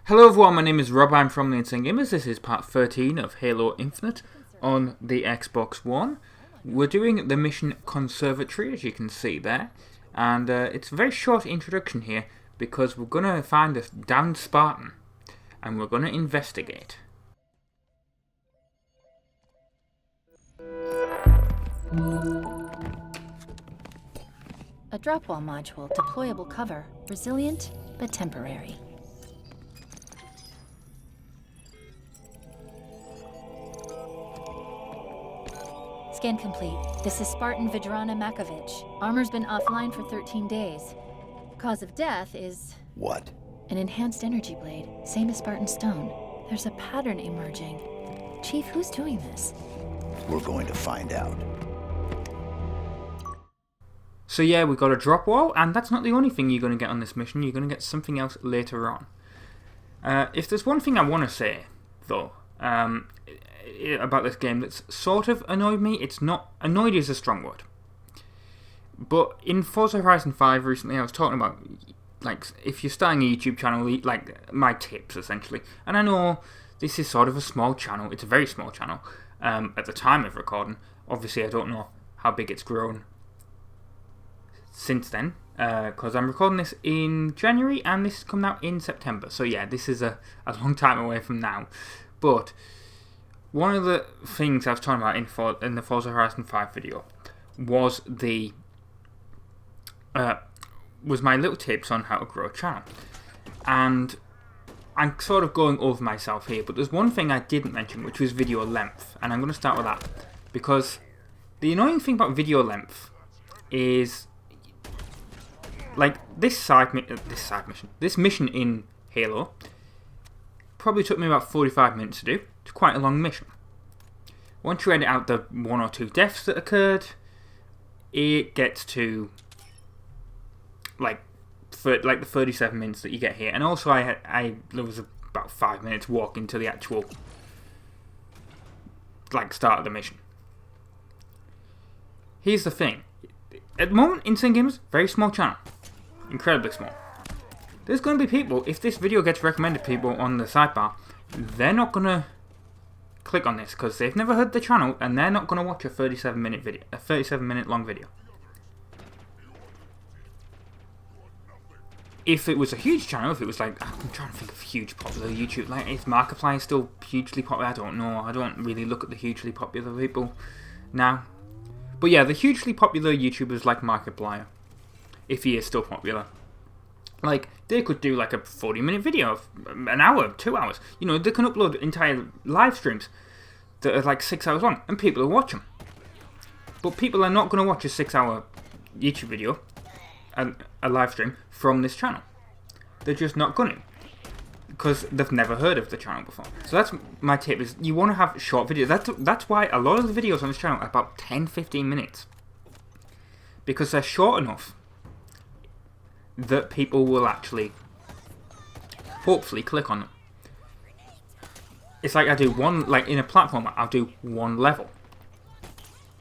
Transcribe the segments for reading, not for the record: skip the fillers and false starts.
Hello everyone, my name is Rob, I'm from the Insane Gamers. This is part 13 of Halo Infinite on the Xbox One. We're doing the mission Conservatory, as you can see there. And it's a very short introduction here, because we're going to find this damned Spartan. And we're going to investigate. A drop-wall module, deployable cover, resilient but temporary. Scan complete. This is Spartan Vidrana Makovich. Armor's been offline for 13 days. Cause of death is... What? An enhanced energy blade, same as Spartan Stone. There's a pattern emerging. Chief, who's doing this? We're going to find out. So yeah, we've got a drop wall, and that's not the only thing you're going to get on this mission. You're going to get something else later on. If there's one thing I want to say, though, about this game that's sort of annoyed me, it's not... Annoyed is a strong word. But in Forza Horizon 5 recently, I was talking about, like, if you're starting a YouTube channel, like, my tips, essentially. And I know this is sort of a small channel. It's a very small channel at the time of recording. Obviously, I don't know how big it's grown since then, because I'm recording this in January and this is coming out in September. So yeah, this is a long time away from now. But one of the things I was talking about in the Forza Horizon 5 video was was my little tips on how to grow a channel. And I'm sort of going over myself here, but there's one thing I didn't mention, which was video length. And I'm going to start with that, because the annoying thing about video length is, like, this mission in Halo probably took me about 45 minutes to do. It's quite a long mission. Once you edit out the 1 or 2 deaths that occurred, it gets to like the 37 minutes that you get here. And also, there was about 5 minutes walk into the actual start of the mission. Here's the thing. At the moment, Insane Gamers, very small channel. Incredibly small. There's going to be people, if this video gets recommended to people on the sidebar, they're not going to click on this because they've never heard the channel and they're not going to watch a 37-minute long video. If it was a huge channel, if it was like, I'm trying to think of huge popular YouTube, like, is Markiplier still hugely popular? I don't know. I don't really look at the hugely popular people now. But yeah, the hugely popular YouTubers like Markiplier, if he is still popular, like, they could do like a 40-minute video of an hour, 2 hours. You know, they can upload entire live streams that are like 6 hours long, and people will watch them. But people are not going to watch a 6-hour YouTube video, a live stream, from this channel. They're just not going to, because they've never heard of the channel before. So that's my tip, is you want to have short videos. That's why a lot of the videos on this channel are about 10-15 minutes. Because they're short enough that people will actually, hopefully, click on them. It's like I do one, like in a platform, I'll do one level.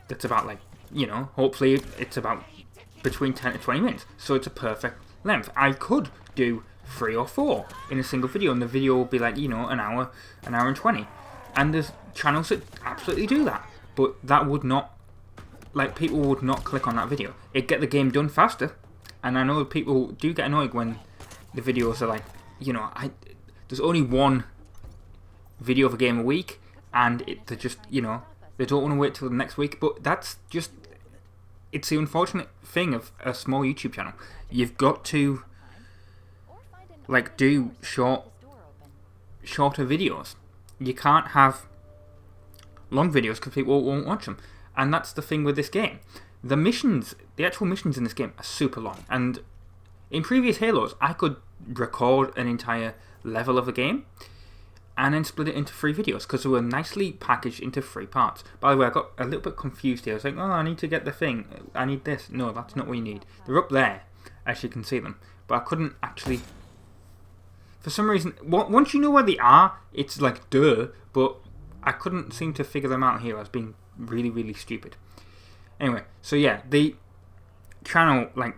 That's about, like, you know, hopefully it's about between 10 to 20 minutes. So it's a perfect length. I could do 3 or 4 in a single video, and the video will be like, you know, an hour and 20. And there's channels that absolutely do that. But that would not, like, people would not click on that video. It'd get the game done faster. And I know people do get annoyed when the videos are like, you know, there's only one video of a game a week, and they're just, you know, they don't want to wait till the next week. But that's just, it's the unfortunate thing of a small YouTube channel. You've got to, like, do shorter videos. You can't have long videos because people won't watch them. And that's the thing with this game. The actual missions in this game are super long. And in previous Halos, I could record an entire level of a game and then split it into 3 videos because they were nicely packaged into 3 parts. By the way, I got a little bit confused here. I was like, oh, I need to get the thing. I need this. No, that's not what you need. They're up there, as you can see them. But I couldn't actually... For some reason, once you know where they are, it's like, duh. But I couldn't seem to figure them out here. I was being really, really stupid. Anyway, so yeah, the channel, like,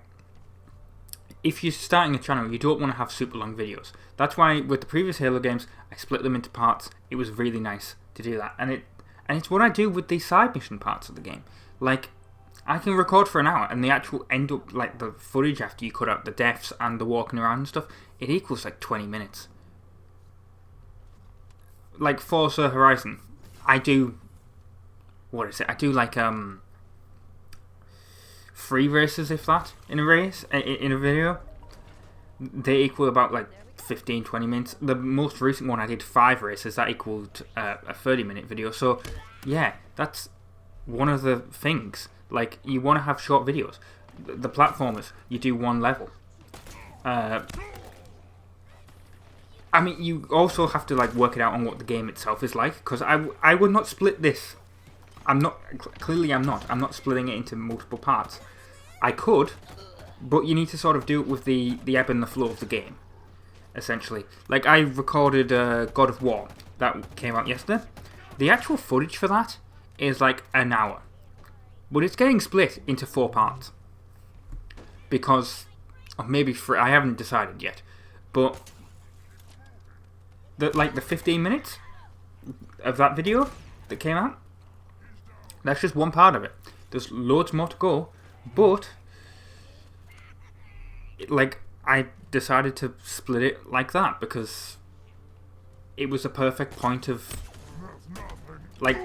if you're starting a channel, you don't want to have super long videos. That's why with the previous Halo games, I split them into parts. It was really nice to do that, and it's what I do with the side mission parts of the game. Like, I can record for an hour, and the actual end up, like the footage after you cut out the deaths and the walking around and stuff, it equals like 20 minutes. Like Forza Horizon, I do, what is it? I do like 3 races, if that, in a race, in a video. They equal about like 15-20 minutes. The most recent one I did 5 races, that equaled a 30-minute video. So yeah, that's one of the things. Like, you want to have short videos. The platformers, you do 1 level. I mean, you also have to like work it out on what the game itself is like, because I would not split this. I'm not splitting it into multiple parts. I could, but you need to sort of do it with the ebb and the flow of the game, essentially. Like, I recorded God of War, that came out yesterday. The actual footage for that is like an hour, but it's getting split into 4 parts, because, or maybe 3, I haven't decided yet, but the 15 minutes of that video that came out, that's just one part of it. There's loads more to go, but like, I decided to split it like that because it was a perfect point of, like,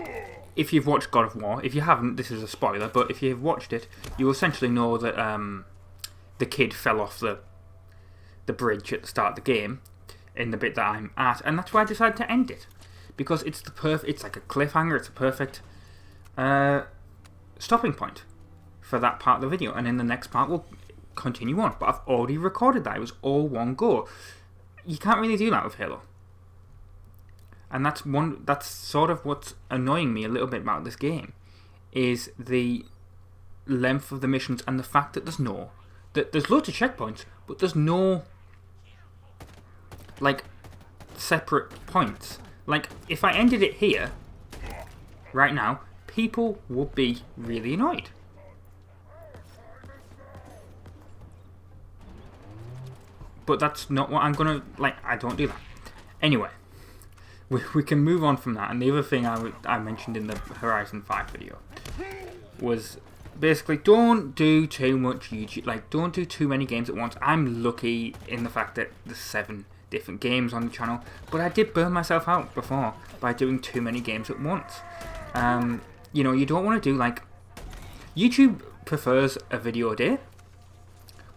if you've watched God of War, if you haven't, this is a spoiler, but if you've watched it, you essentially know that the kid fell off the bridge at the start of the game, in the bit that I'm at, and that's why I decided to end it, because it's it's like a cliffhanger. It's a perfect stopping point for that part of the video, and in the next part we'll continue on. But I've already recorded that. It was all one go. You can't really do that with Halo, and that's sort of what's annoying me a little bit about this game, is the length of the missions and the fact that there's loads of checkpoints, but there's no like separate points. Like, if I ended it here right now, people would be really annoyed. But that's not what I'm gonna, like, I don't do that. Anyway, we can move on from that. And the other thing I mentioned in the Horizon 5 video was basically, don't do too much YouTube. Like, don't do too many games at once. I'm lucky in the fact that there's 7 different games on the channel, but I did burn myself out before by doing too many games at once. You know, you don't want to do, like, YouTube prefers a video a day,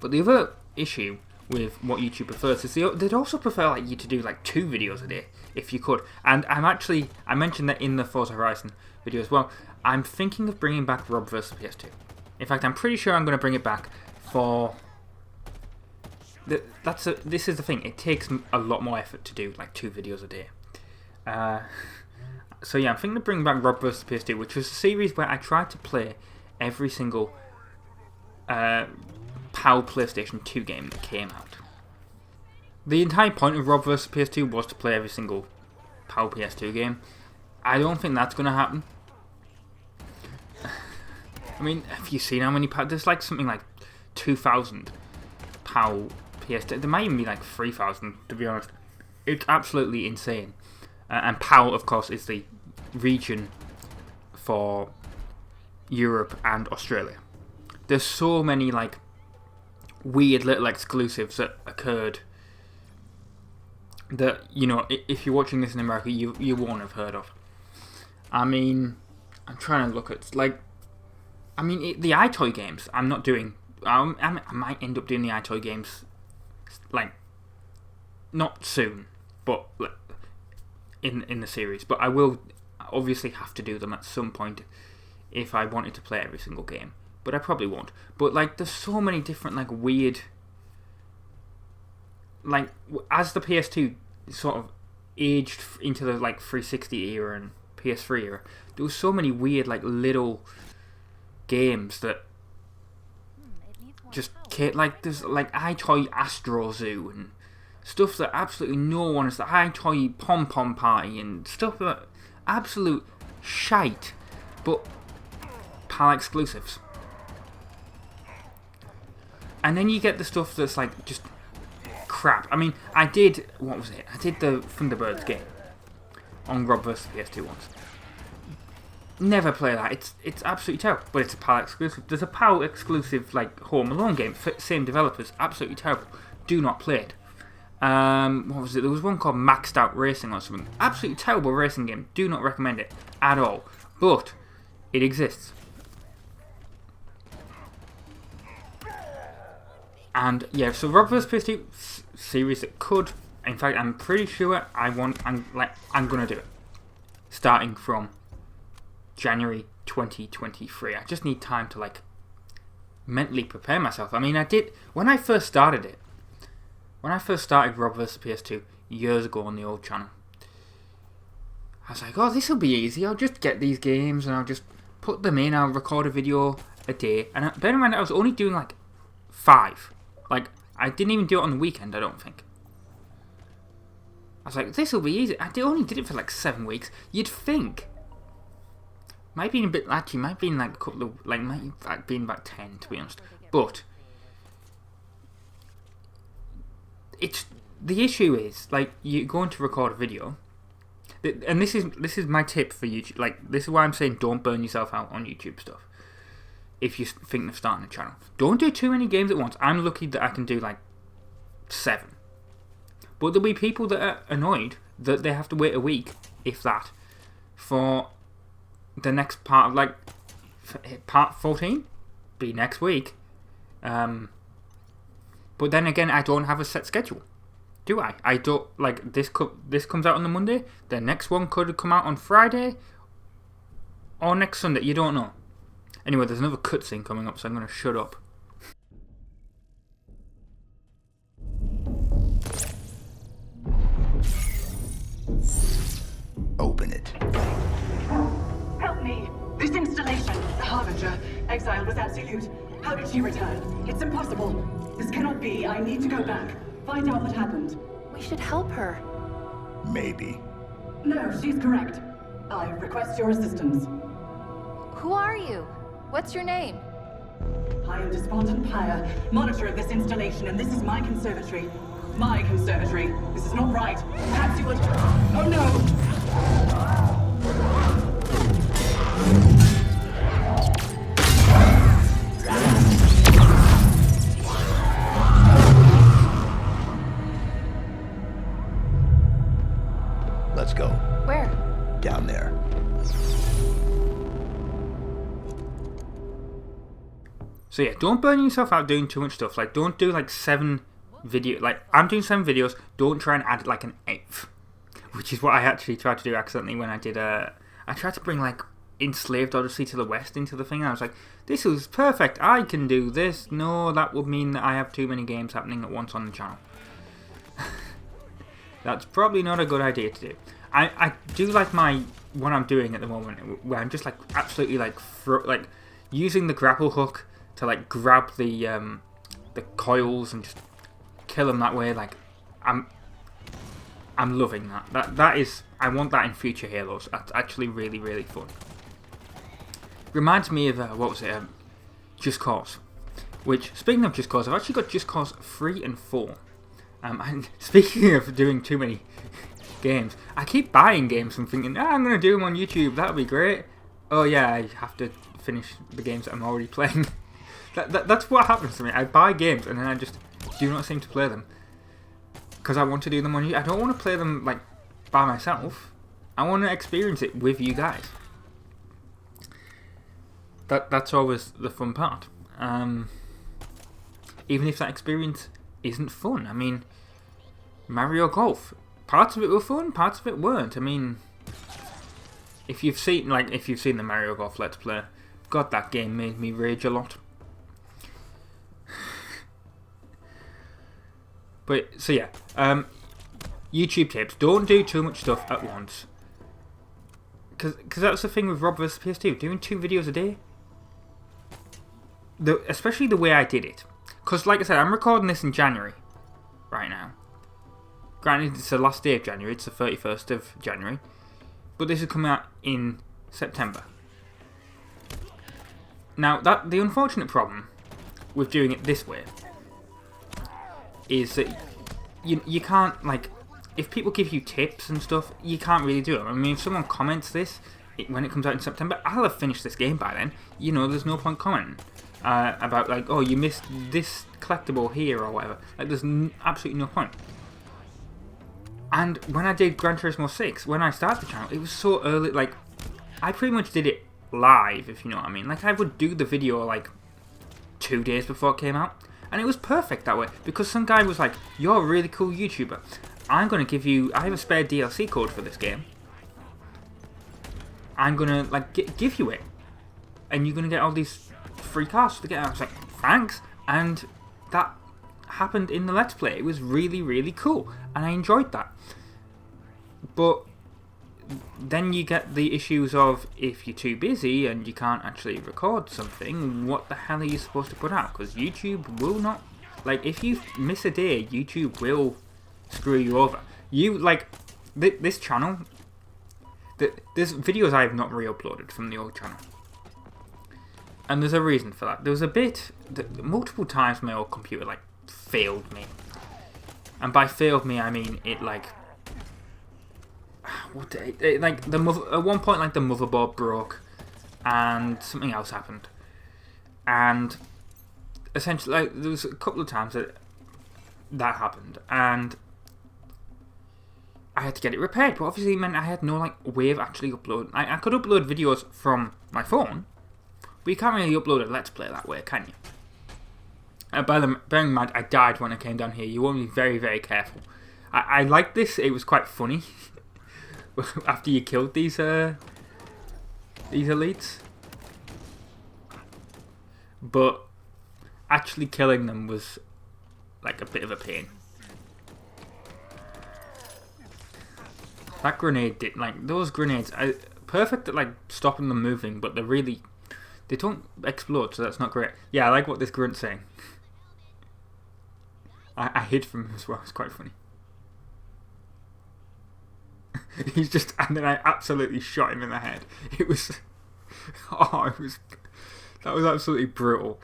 but the other issue with what YouTube prefers is they'd also prefer, like, you to do like 2 videos a day if you could. And I mentioned that in the Forza Horizon video as well. I'm thinking of bringing back Rob vs PS2. In fact, I'm pretty sure I'm going to bring it back for. This is the thing. It takes a lot more effort to do like 2 videos a day. So yeah, I'm thinking of bringing back Rob vs PS2, which was a series where I tried to play every single PAL PlayStation 2 game that came out. The entire point of Rob vs PS2 was to play every single PAL PS2 game. I don't think that's going to happen. I mean, have you seen how many PAL? There's like something like 2,000 PAL PS2. There might even be like 3,000, to be honest. It's absolutely insane. And PAL, of course, is the region for Europe and Australia. There's so many like weird little exclusives that occurred that, you know, if you're watching this in America, you won't have heard of. I mean, I'm trying to look at, like, I mean, the iToy games, I'm not doing. I might end up doing the iToy games, like, not soon, but like, in the series. But I will obviously have to do them at some point if I wanted to play every single game. But I probably won't. But like, there's so many different like weird, like, as the PS2 sort of aged into the like 360 era and PS3 era, there was so many weird like little games that just like, there's like iToy Astro Zoo and stuff that absolutely no one is, the iToy Pom Pom Party and stuff that absolute shite, but PAL exclusives. And then you get the stuff that's like just crap. I mean, I did, what was it? I did the Thunderbirds game on Rob vs PS2 once. Never play that. It's absolutely terrible. But it's a PAL exclusive. There's a PAL exclusive like Home Alone game. Same developers. Absolutely terrible. Do not play it. What was it? There was one called Maxed Out Racing or something. Absolutely terrible racing game. Do not recommend it at all. But it exists. And yeah, so Rob vs PS2 series that could. In fact, I'm pretty sure I'm gonna do it. Starting from January 2023. I just need time to like mentally prepare myself. I mean, I did when I first started it. When I first started Rob vs PS2 years ago on the old channel, I was like, oh, this will be easy. I'll just get these games and I'll just put them in. I'll record a video a day. And bear in mind, I was only doing like 5. Like, I didn't even do it on the weekend, I don't think. I was like, this will be easy. I only did it for like 7 weeks. You'd think. Might be a bit, actually, might be in like a couple of, like, might have been about 10 to be honest. But it's, the issue is, like, you're going to record a video, and this is my tip for YouTube. Like, this is why I'm saying don't burn yourself out on YouTube stuff. If you're thinking of starting a channel, don't do too many games at once. I'm lucky that I can do like 7, but there'll be people that are annoyed that they have to wait a week, if that, for the next part of like part 14 be next week. But then again, I don't have a set schedule, do I? I don't, like, this comes out on the Monday, the next one could come out on Friday or next Sunday. You don't know. Anyway, there's another cutscene coming up, so I'm going to shut up. Open it. Help me! This installation, the Harbinger, exile was absolute. How did she return? It's impossible. This cannot be. I need to go back. Find out what happened. We should help her. Maybe. No, she's correct. I request your assistance. Who are you? What's your name? I am Despondent Pyre, monitor of this installation, and this is my conservatory. My conservatory. This is not right. Perhaps you would... Oh no! Let's go. Where? Down there. So yeah, don't burn yourself out doing too much stuff. Like, don't do like 7 video. Like, I'm doing 7 videos. Don't try and add like an 8th, which is what I actually tried to do accidentally when I did. I tried to bring like Enslaved Odyssey to the West into the thing. I was like, this is perfect. I can do this. No, that would mean that I have too many games happening at once on the channel. That's probably not a good idea to do. I do like what I'm doing at the moment, where I'm just like absolutely like using the grapple hook to like grab the coils and just kill them that way. Like, I'm loving that. That is, I want that in future Halos. That's actually really, really fun. Reminds me of what was it? Just Cause. Which, speaking of Just Cause, I've actually got Just Cause 3 and 4. And speaking of doing too many games, I keep buying games and thinking, I'm going to do them on YouTube, that'll be great. Oh yeah, I have to finish the games that I'm already playing. That's what happens to me. I buy games and then I just do not seem to play them. Because I want to do them on YouTube. I don't want to play them like by myself. I want to experience it with you guys. That's always the fun part. Even if that experience isn't fun. I mean, Mario Golf. Parts of it were fun, parts of it weren't. I mean, if you've seen the Mario Golf Let's Play, God, that game made me rage a lot. But so yeah, YouTube tips: don't do too much stuff at once. Because that's the thing with Rob vs PS2, doing 2 videos a day. Especially the way I did it. Because like I said, I'm recording this in January right now. Granted, it's the last day of January, it's the 31st of January. But this is coming out in September. Now, the unfortunate problem with doing it this way is that you can't, like, if people give you tips and stuff, you can't really do it. I mean, if someone comments this when it comes out in September, I'll have finished this game by then. You know, there's no point commenting about, like, oh, you missed this collectible here or whatever. Like, there's absolutely no point. And when I did Gran Turismo 6, when I started the channel, it was so early, like, I pretty much did it live, if you know what I mean. Like, I would do the video, like, 2 days before it came out. And it was perfect that way, because some guy was like, you're a really cool YouTuber. I'm going to give you, I have a spare DLC code for this game. I'm going to, like, give you it. And you're going to get all these free cars to get out. I was like, thanks. And that happened in the Let's Play. It was really, really cool. And I enjoyed that. But then you get the issues of, if you're too busy and you can't actually record something, what the hell are you supposed to put out? Because YouTube will not, like, if you miss a day, YouTube will screw you over. You, like, this channel, there's videos I have not re-uploaded from the old channel. And there's a reason for that. There was a bit, multiple times my old computer, like, failed me. And by failed me, I mean it, like, like at one point, like, the motherboard broke and something else happened, and essentially, like, there was a couple of times that happened, and I had to get it repaired. But obviously it meant I had no, like, way of actually uploading. I could upload videos from my phone, but you can't really upload a Let's Play that way, can you? Bearing in mind, I died when I came down here. You want to be very, very careful. I liked this. It was quite funny. After you killed these elites, but actually killing them was, like, a bit of a pain. That grenade did, like, those grenades, perfect at, like, stopping them moving, but they don't explode, so that's not great. Yeah, I like what this grunt's saying. I hid from him as well. It's quite funny. He's just, and then I absolutely shot him in the head. It was, that was absolutely brutal.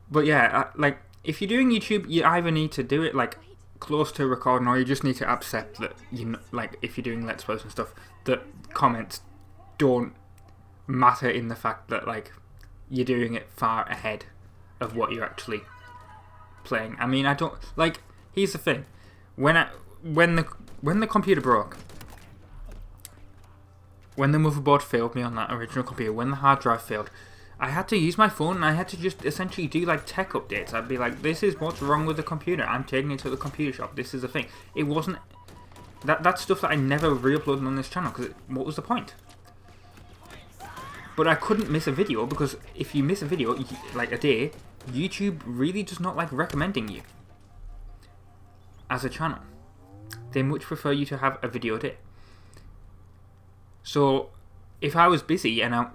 But yeah, like, if you're doing YouTube, you either need to do it, like, close to recording, or you just need to accept that, you know, like, if you're doing Let's Plays and stuff, that comments don't matter in the fact that, like, you're doing it far ahead of what you're actually playing. I mean, I don't, like, here's the thing. When the computer broke, when the motherboard failed me on that original computer, when the hard drive failed, I had to use my phone and I had to just essentially do, like, tech updates. I'd be like, this is what's wrong with the computer. I'm taking it to the computer shop. This is the thing. It wasn't, that's stuff that I never re-uploaded on this channel, because what was the point? But I couldn't miss a video, because if you miss a video, like, a day, YouTube really does not like recommending you as a channel. They much prefer you to have a video a day. So if I was busy, and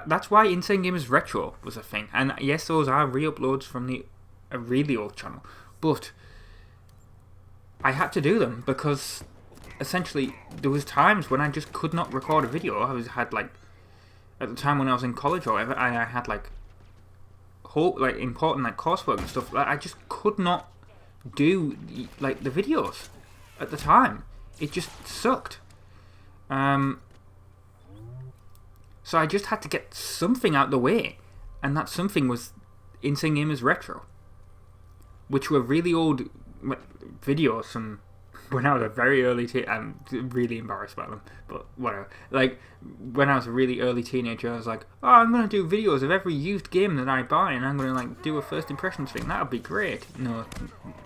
that's why Insane Gamers Retro was a thing. And yes, those are re-uploads from the really old channel, but I had to do them because essentially there was times when I just could not record a video. I had, like, at the time when I was in college or whatever, I had, like, like, important, like, coursework and stuff. Like, I just could not do, like, the videos at the time. It just sucked. So I just had to get something out the way, and that something was Insane Gamers Retro, which were really old videos from when I was a very early I'm really embarrassed about them, but whatever. Like, when I was a really early teenager, I was like, oh, I'm going to do videos of every used game that I buy, and I'm going to, like, do a first impressions thing. That would be great. No,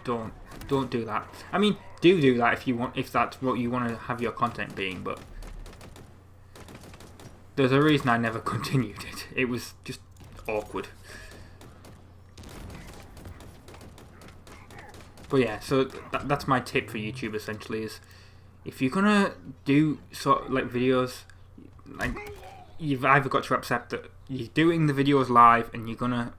don't do that. I mean, do that if you want, if that's what you want to have your content being, but there's a reason I never continued it. It was just awkward. But yeah, so that's my tip for YouTube, essentially, is if you're gonna do sort of, like, videos, like, you've either got to accept that you're doing the videos live and you're gonna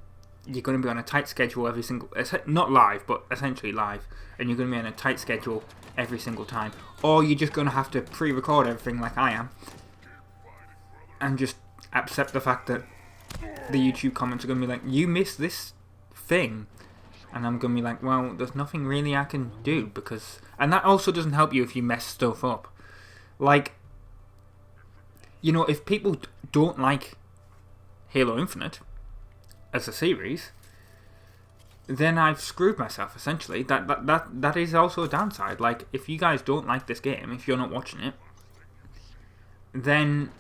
be on a tight schedule every single, not live, but essentially live, and you're gonna be on a tight schedule every single time, or you're just gonna have to pre-record everything like I am, and just accept the fact that the YouTube comments are gonna be like, you missed this thing, and I'm gonna be like, well, there's nothing really I can do, because... And that also doesn't help you if you mess stuff up. Like, you know, if people don't like Halo Infinite as a series, then I've screwed myself, essentially. That is also a downside. Like, if you guys don't like this game, if you're not watching it, then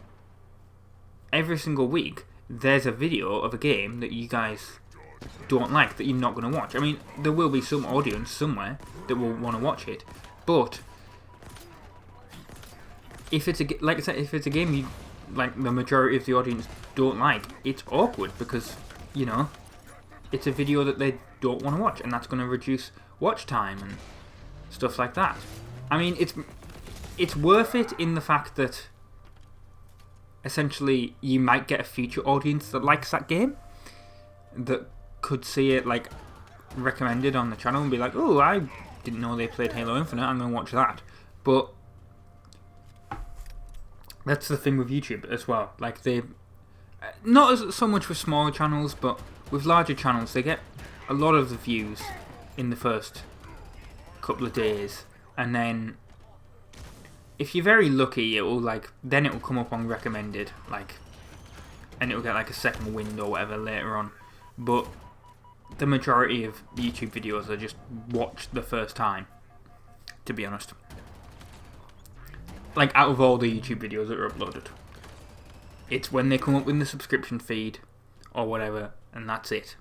every single week there's a video of a game that you guys don't like, that you're not going to watch. I mean, there will be some audience somewhere that will want to watch it, but if it's like I said, if it's a game you like, the majority of the audience don't like, it's awkward, because, you know, it's a video that they don't want to watch, and that's going to reduce watch time and stuff like that. I mean, it's worth it in the fact that essentially you might get a future audience that likes that game, that could see it like recommended on the channel and be like, oh, I didn't know they played Halo Infinite, I'm going to watch that. But that's the thing with YouTube as well. Like, they, not as so much with smaller channels, but with larger channels, they get a lot of the views in the first couple of days, and then if you're very lucky, it will then it will come up on recommended, and it will get like a second wind or whatever later on. But the majority of YouTube videos are just watched the first time, to be honest. Like, out of all the YouTube videos that are uploaded, it's when they come up in the subscription feed or whatever, and that's it.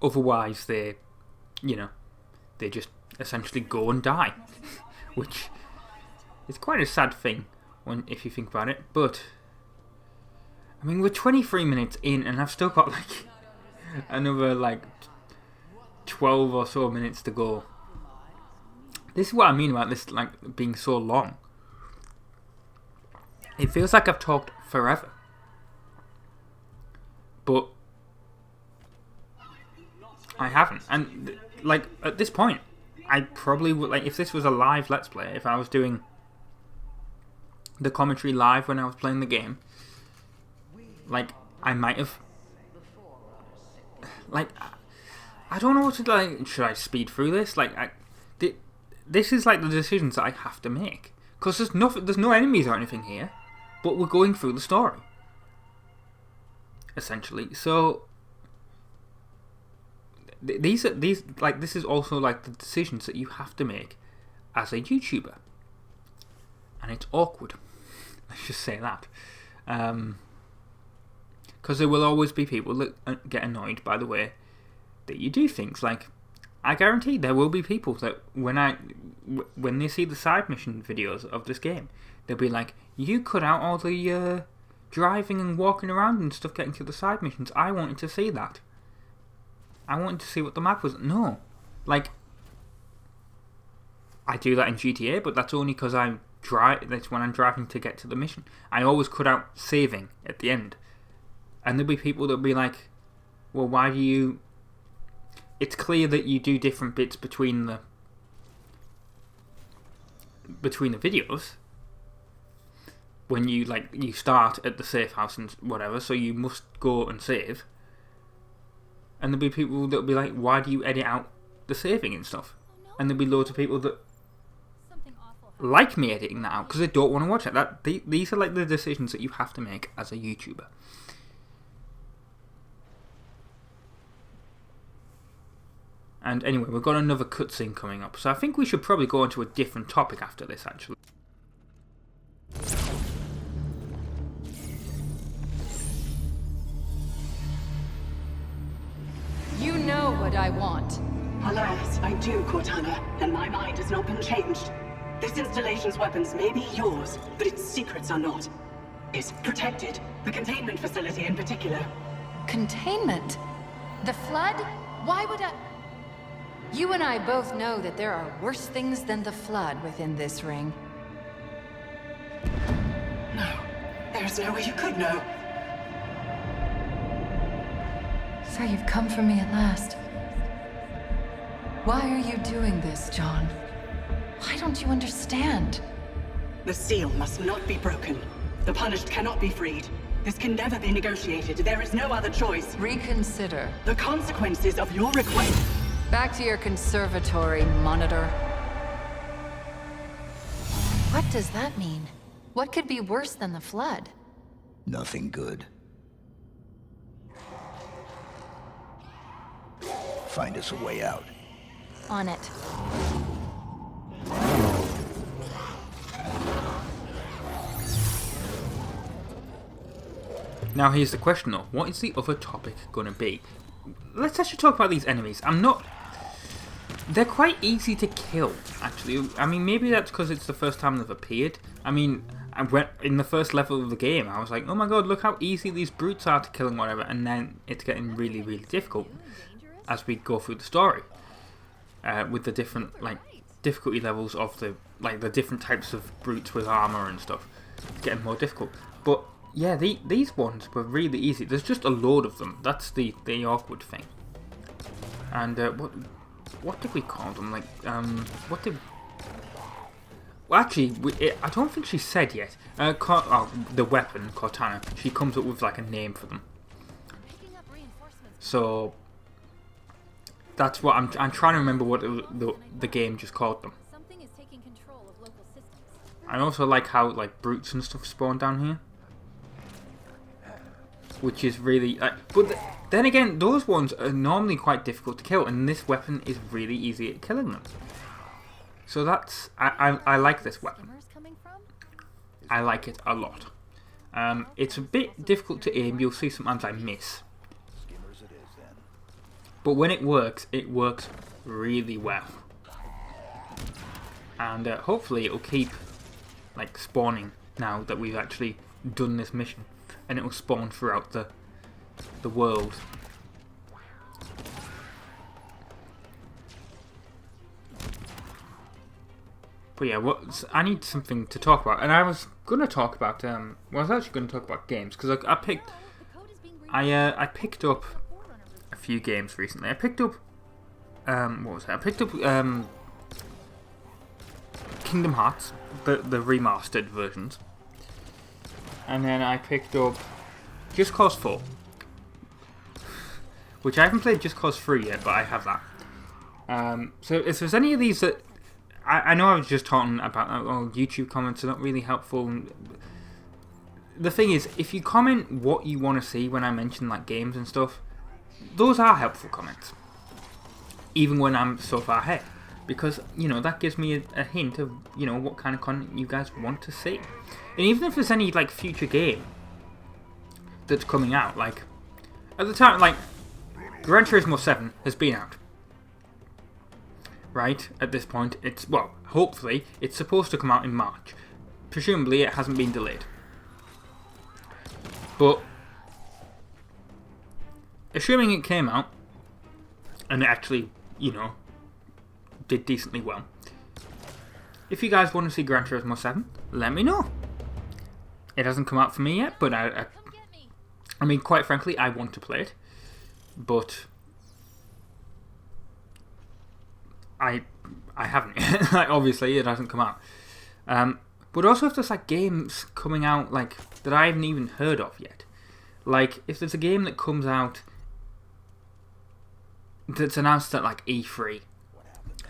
Otherwise, they just essentially go and die, which is quite a sad thing if you think about it. But I mean, we're 23 minutes in, and I've still got another 12 or so minutes to go. This is what I mean about this being so long. It feels like I've talked forever, but I haven't. And at this point, I probably would, if this was a live Let's Play, if I was doing the commentary live when I was playing the game, I might have, I don't know what to, should I speed through this? This is the decisions that I have to make, because there's no enemies or anything here, but we're going through the story, essentially. So this is also the decisions that you have to make as a YouTuber, and it's awkward. Let's just say that, because there will always be people that get annoyed by the way that you do things. I guarantee there will be people that when they see the side mission videos of this game, they'll be like, you cut out all the driving and walking around and stuff getting to the side missions. I wanted to see that. I wanted to see what the map was. No. I do that in GTA, but that's only because that's when I'm driving to get to the mission. I always cut out saving at the end. And there'll be people that'll be like, well, why do you... It's clear that you do different bits between the videos when you you start at the safe house and whatever, so you must go and save. And there'll be people that'll be like, why do you edit out the saving and stuff? And there'll be loads of people that like me editing that out because they don't want to watch it. These are the decisions that you have to make as a YouTuber. And anyway, we've got another cutscene coming up, so I think we should probably go on to a different topic after this, actually. You know what I want. Alas, I do, Cortana, and my mind has not been changed. This installation's weapons may be yours, but its secrets are not. It's protected, the containment facility in particular. Containment? The Flood? Why would I... You and I both know that there are worse things than the Flood within this ring. No, there's no way you could know. So you've come for me at last. Why are you doing this, John? Why don't you understand? The seal must not be broken. The punished cannot be freed. This can never be negotiated. There is no other choice. Reconsider. The consequences of your request. Back to your conservatory, monitor. What does that mean? What could be worse than the flood? Nothing good. Find us a way out. On it. Now here's the question though, what is the other topic going to be? Let's actually talk about these enemies. They're quite easy to kill, actually. I mean, maybe that's because it's the first time they've appeared. I mean, in the first level of the game, I was like, oh my god, look how easy these brutes are to kill and whatever, and then it's getting really, really difficult as we go through the story. With the different, like, difficulty levels of the different types of brutes with armor and stuff. It's getting more difficult. But yeah, these ones were really easy. There's just a load of them. That's the awkward thing. And what did we call them? Like, well, actually, I don't think she said yet. The weapon, Cortana, she comes up with like a name for them. So that's what I'm trying to remember what the game just called them. I also like how like brutes and stuff spawn down here, which is really but then again, those ones are normally quite difficult to kill, and this weapon is really easy at killing them. So that's I like this weapon. I like it a lot. It's a bit difficult to aim. You'll see sometimes I miss, but when it works really well, and hopefully it'll keep like spawning now that we've actually done this mission, and it will spawn throughout the world. But yeah, I need something to talk about, and I was gonna talk about I was actually gonna talk about games, because I picked up a few games recently. I picked up what was that? I picked up Kingdom Hearts, the remastered versions, and then I picked up Just Cause 4, which I haven't played Just Cause 3 yet, but I have that. So if there's any of these that I know I was just talking about, YouTube comments are not really helpful. The thing is, if you comment what you want to see when I mention like games and stuff, those are helpful comments, even when I'm so far ahead, because you know that gives me a hint of what kind of content you guys want to see. And even if there's any like future game that's coming out, like at the time, like Gran Turismo 7 has been out. Right, at this point, hopefully, it's supposed to come out in March. Presumably, it hasn't been delayed. But, assuming it came out, and it actually, did decently well, if you guys want to see Gran Turismo 7, let me know. It hasn't come out for me yet, but I mean, quite frankly, I want to play it. But I haven't yet. Like, obviously, it hasn't come out. But also, if there's like games coming out like that I haven't even heard of yet, like if there's a game that comes out that's announced at like E3,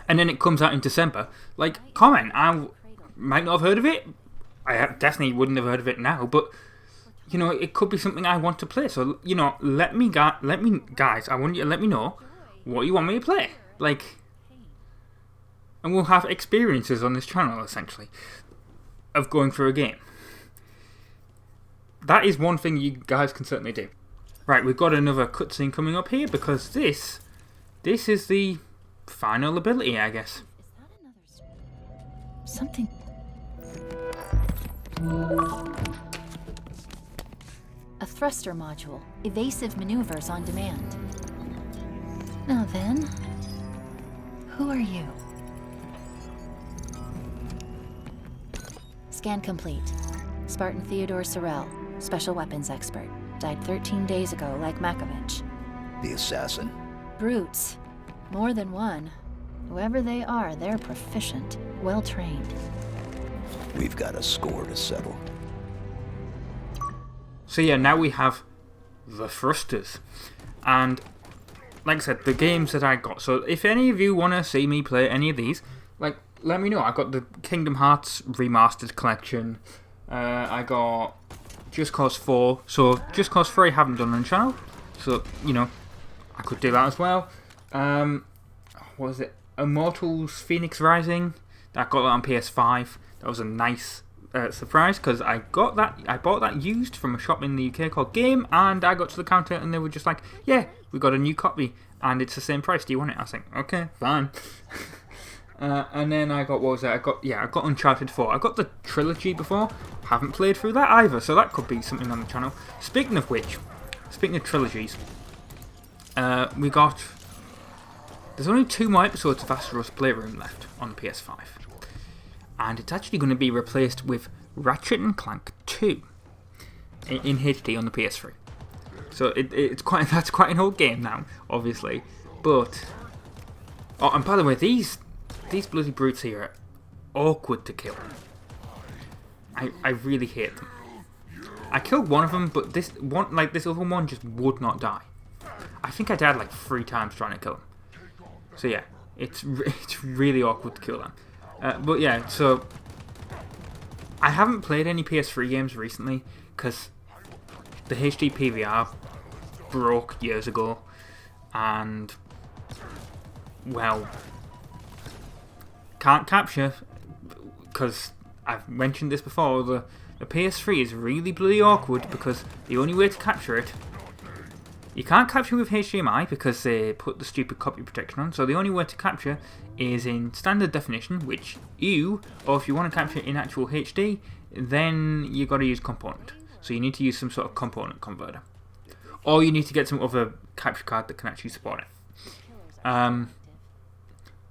and then it comes out in December, like comment. I might not have heard of it. I definitely wouldn't have heard of it now, but it could be something I want to play. So let me guys. I want you to let me know what you want me to play. Like. And we'll have experiences on this channel, essentially, of going through a game. That is one thing you guys can certainly do. Right, we've got another cutscene coming up here, because this is the final ability, I guess. Something. A thruster module. Evasive maneuvers on demand. Now then, who are you? Scan complete. Spartan Theodore Sorrell, special weapons expert. Died 13 days ago, like Makovich. The assassin. Brutes. More than one. Whoever they are, they're proficient, well-trained. We've got a score to settle. So yeah, now we have the thrusters. And like I said, the games that I got. So if any of you want to see me play any of these, like, let me know. I got the Kingdom Hearts Remastered Collection. I got Just Cause 4. So Just Cause 3 I haven't done on the channel. So, you know, I could do that as well. What was it? Immortals Phoenix Rising. I got that on PS5. That was a nice surprise because I bought that used from a shop in the UK called Game, and I got to the counter and they were just like, yeah, we got a new copy and it's the same price. Do you want it? I was like, okay, fine. And then I got, what was it? I got Uncharted 4. I got the trilogy before. Haven't played through that either, so that could be something on the channel. Speaking of which, speaking of trilogies, we got. There's only 2 more episodes of Astro's Playroom left on the PS5. And it's actually going to be replaced with Ratchet and Clank 2 in HD on the PS3. So that's quite an old game now, obviously. But oh, and by the way, these bloody brutes here are awkward to kill. I really hate them. I killed one of them, but this other one just would not die. I think I died like 3 times trying to kill him. So yeah, it's really awkward to kill them. But yeah, so I haven't played any PS3 games recently because the HD PVR broke years ago, and well, can't capture because I've mentioned this before. The PS3 is really bloody awkward because the only way to capture it. You can't capture with HDMI because they put the stupid copy protection on, so the only way to capture is in standard definition, which or if you want to capture it in actual HD, then you got to use component. So you need to use some sort of component converter. Or you need to get some other capture card that can actually support it.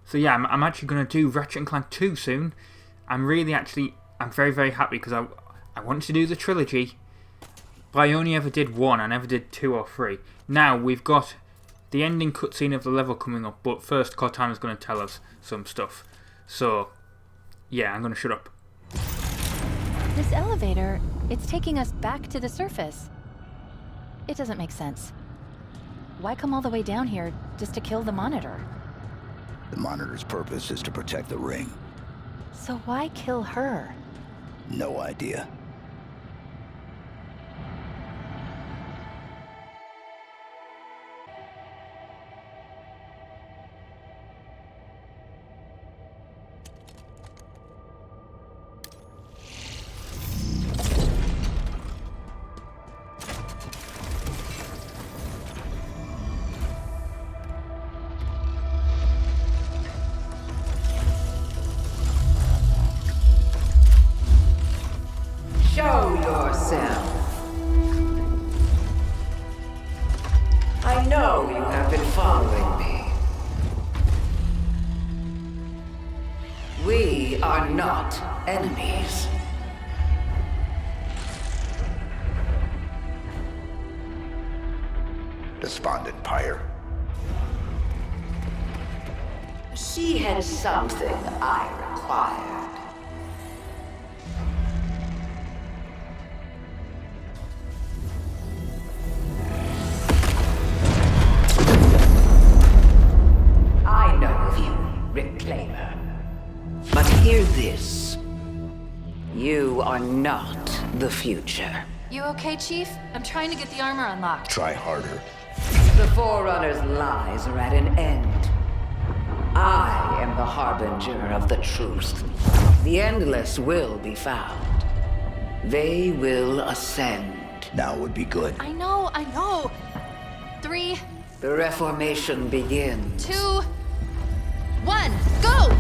So yeah, I'm actually going to do Ratchet and Clank 2 soon. I'm very, very happy because I wanted to do the trilogy, but I only ever did 1, I never did 2 or 3. Now we've got the ending cutscene of the level coming up, but first Cortana's going to tell us some stuff. So, yeah, I'm going to shut up. This elevator, it's taking us back to the surface. It doesn't make sense. Why come all the way down here just to kill the monitor? The monitor's purpose is to protect the ring. So why kill her? No idea. Show yourself. I know you have been following me. We are not enemies. Despondent pyre. She had something I required. I know of you, Reclaimer. But hear this. You are not the future. You okay, Chief? I'm trying to get the armor unlocked. Try harder. The Forerunner's lies are at an end. I am the harbinger of the truth. The Endless will be found. They will ascend. Now would be good. I know. 3, The Reformation begins. 2, 1, go!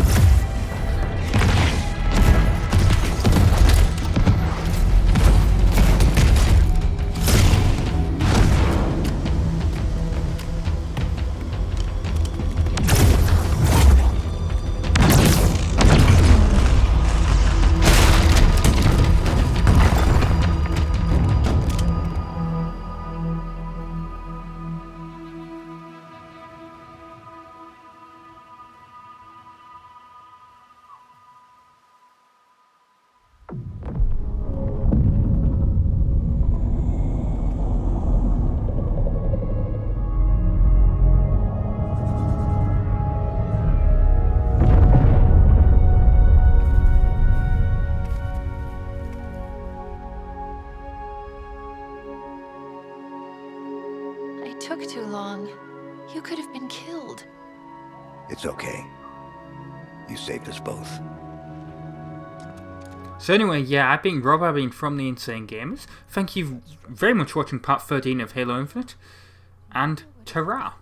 took too long. You could have been killed. It's okay. You saved us both. So anyway, yeah, I've been Rob, I've been from the Insane Gamers. Thank you very much for watching part 13 of Halo Infinite, and ta-ra!